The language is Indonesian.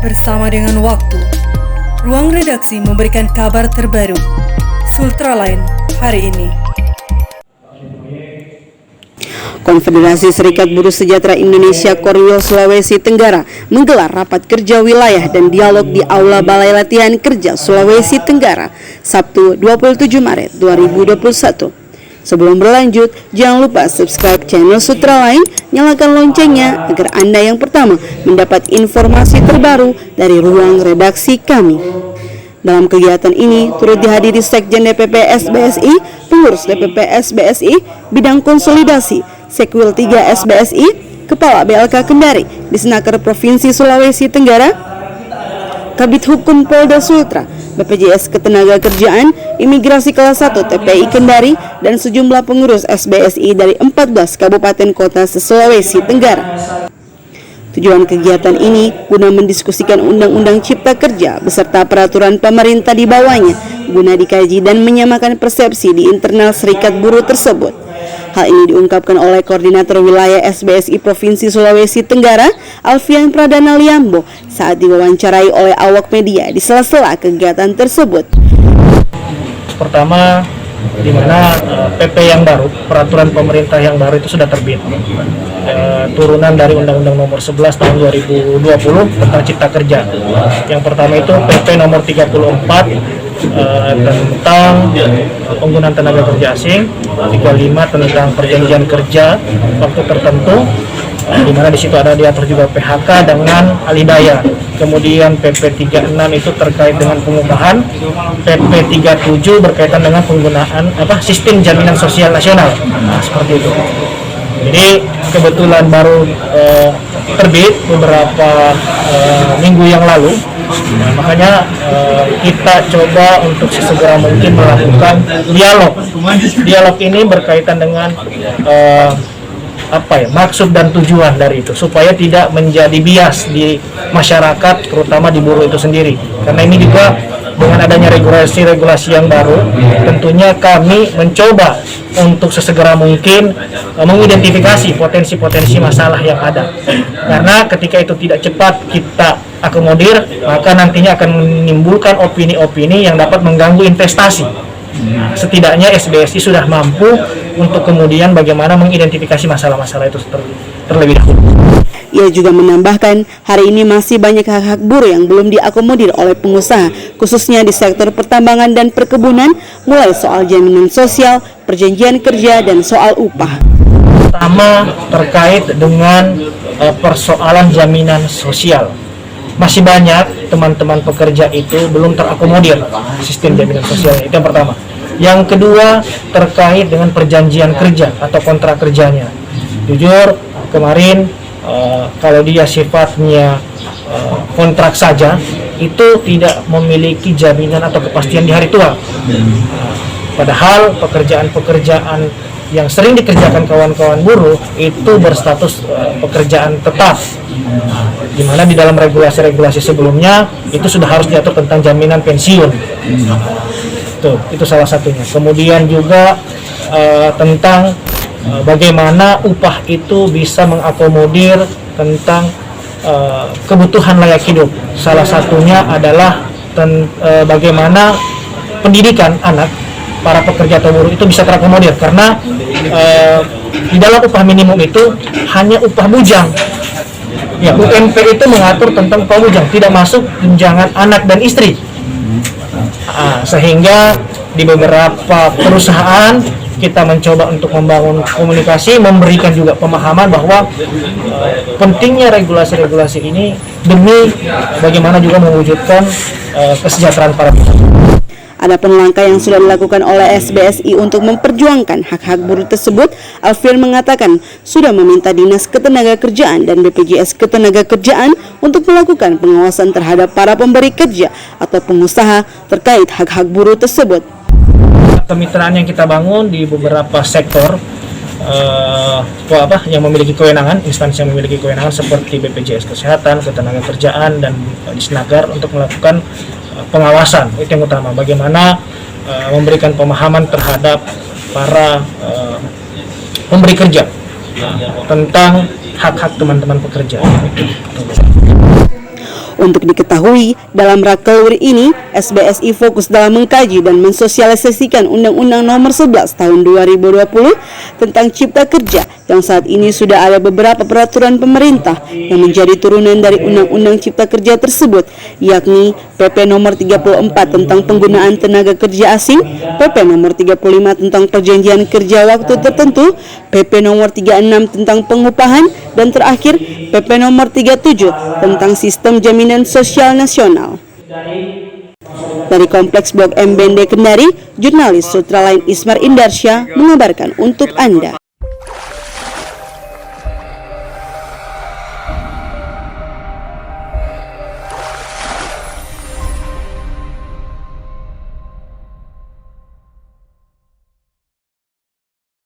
bersama dengan waktu. Ruang redaksi memberikan kabar terbaru. Sultraline hari ini. Konfederasi Serikat Buruh Sejahtera Indonesia Korwil Sulawesi Tenggara menggelar rapat kerja wilayah dan dialog di Aula Balai Latihan Kerja Sulawesi Tenggara, Sabtu 27 Maret 2021. Sebelum berlanjut, jangan lupa subscribe channel Sultraline, nyalakan loncengnya agar Anda yang pertama mendapat informasi terbaru dari ruang redaksi kami. Dalam kegiatan ini turut dihadiri Sekjen DPP SBSI, pengurus DPP SBSI, bidang konsolidasi, Sekwil 3 SBSI, Kepala BLK Kendari, Disnaker Provinsi Sulawesi Tenggara, Kabid Hukum Polda Sultra, BPJS Ketenagakerjaan, Imigrasi Kelas 1 TPI Kendari, dan sejumlah pengurus SBSI dari 14 kabupaten kota se-Sulawesi Tenggara. Tujuan kegiatan ini guna mendiskusikan Undang-Undang Cipta Kerja beserta peraturan pemerintah di bawahnya guna dikaji dan menyamakan persepsi di internal serikat buruh tersebut. Hal ini diungkapkan oleh Koordinator Wilayah SBSI Provinsi Sulawesi Tenggara, Alfian Pradana Liambo, saat diwawancarai oleh awak media di sela-sela kegiatan tersebut. Pertama, di mana PP yang baru, peraturan pemerintah yang baru itu sudah terbit, turunan dari Undang-Undang Nomor 11 Tahun 2020 tentang Cipta Kerja. Yang pertama itu PP Nomor 34 tentang penggunaan tenaga kerja asing, 35 tentang perjanjian kerja waktu tertentu, di mana di situ ada diatur juga PHK dengan alih daya. Kemudian PP 36 itu terkait dengan pengupahan, PP 37 berkaitan dengan penggunaan sistem jaminan sosial nasional. Nah, seperti itu. Jadi kebetulan baru terbit beberapa minggu yang lalu. Nah, makanya kita coba untuk sesegera mungkin melakukan dialog. Dialog ini berkaitan dengan maksud dan tujuan dari itu, supaya tidak menjadi bias di masyarakat, terutama di buruh itu sendiri. Karena ini juga dengan adanya regulasi yang baru, tentunya kami mencoba untuk sesegera mungkin mengidentifikasi potensi-potensi masalah yang ada. Karena ketika itu tidak cepat kita akomodir, maka nantinya akan menimbulkan opini-opini yang dapat mengganggu investasi. Setidaknya SBSI sudah mampu untuk kemudian bagaimana mengidentifikasi masalah-masalah itu terlebih dahulu. Ia juga menambahkan, hari ini masih banyak hak-hak buruh yang belum diakomodir oleh pengusaha, khususnya di sektor pertambangan dan perkebunan, mulai soal jaminan sosial, perjanjian kerja, dan soal upah. Pertama, terkait dengan persoalan jaminan sosial. Masih banyak teman-teman pekerja itu belum terakomodir sistem jaminan sosial. Itu yang pertama. Yang kedua, terkait dengan perjanjian kerja atau kontrak kerjanya. Jujur, kemarin kalau dia sifatnya kontrak saja, itu tidak memiliki jaminan atau kepastian di hari tua. Padahal pekerjaan-pekerjaan yang sering dikerjakan kawan-kawan buruh itu berstatus pekerjaan tetap, di mana di dalam regulasi-regulasi sebelumnya itu sudah harus diatur tentang jaminan pensiun. Itu salah satunya. Kemudian juga tentang bagaimana upah itu bisa mengakomodir tentang kebutuhan layak hidup. Salah satunya adalah bagaimana pendidikan anak para pekerja atau buruh itu bisa terakomodir, karena di dalam upah minimum itu hanya upah bujang. Ya, UMP itu mengatur tentang upah bujang, tidak masuk tunjangan anak dan istri. Sehingga di beberapa perusahaan kita mencoba untuk membangun komunikasi, memberikan juga pemahaman bahwa pentingnya regulasi-regulasi ini demi bagaimana juga mewujudkan kesejahteraan para pekerja. Adapun langkah yang sudah dilakukan oleh SBSI untuk memperjuangkan hak-hak buruh tersebut, Alfian mengatakan sudah meminta Dinas Ketenagakerjaan dan BPJS Ketenagakerjaan untuk melakukan pengawasan terhadap para pemberi kerja atau pengusaha terkait hak-hak buruh tersebut. Kemitraan yang kita bangun di beberapa sektor yang memiliki kewenangan, instansi yang memiliki kewenangan seperti BPJS Kesehatan, Ketenagakerjaan, dan Disnaker untuk melakukan pengawasan. Itu yang utama, bagaimana memberikan pemahaman terhadap para pemberi kerja tentang hak-hak teman-teman pekerja. Untuk diketahui, dalam Rakelwir ini, SBSI fokus dalam mengkaji dan mensosialisasikan Undang-Undang Nomor 11 Tahun 2020 tentang Cipta Kerja yang saat ini sudah ada beberapa peraturan pemerintah yang menjadi turunan dari Undang-Undang Cipta Kerja tersebut, yakni PP Nomor 34 tentang penggunaan tenaga kerja asing, PP Nomor 35 tentang perjanjian kerja waktu tertentu, PP Nomor 36 tentang pengupahan, dan terakhir PP Nomor 37 tentang Sistem Jaminan Sosial Nasional. Dari Kompleks Blok M Bende Kendari, jurnalis Sultra Line Ismar Indarsyah mengabarkan untuk Anda.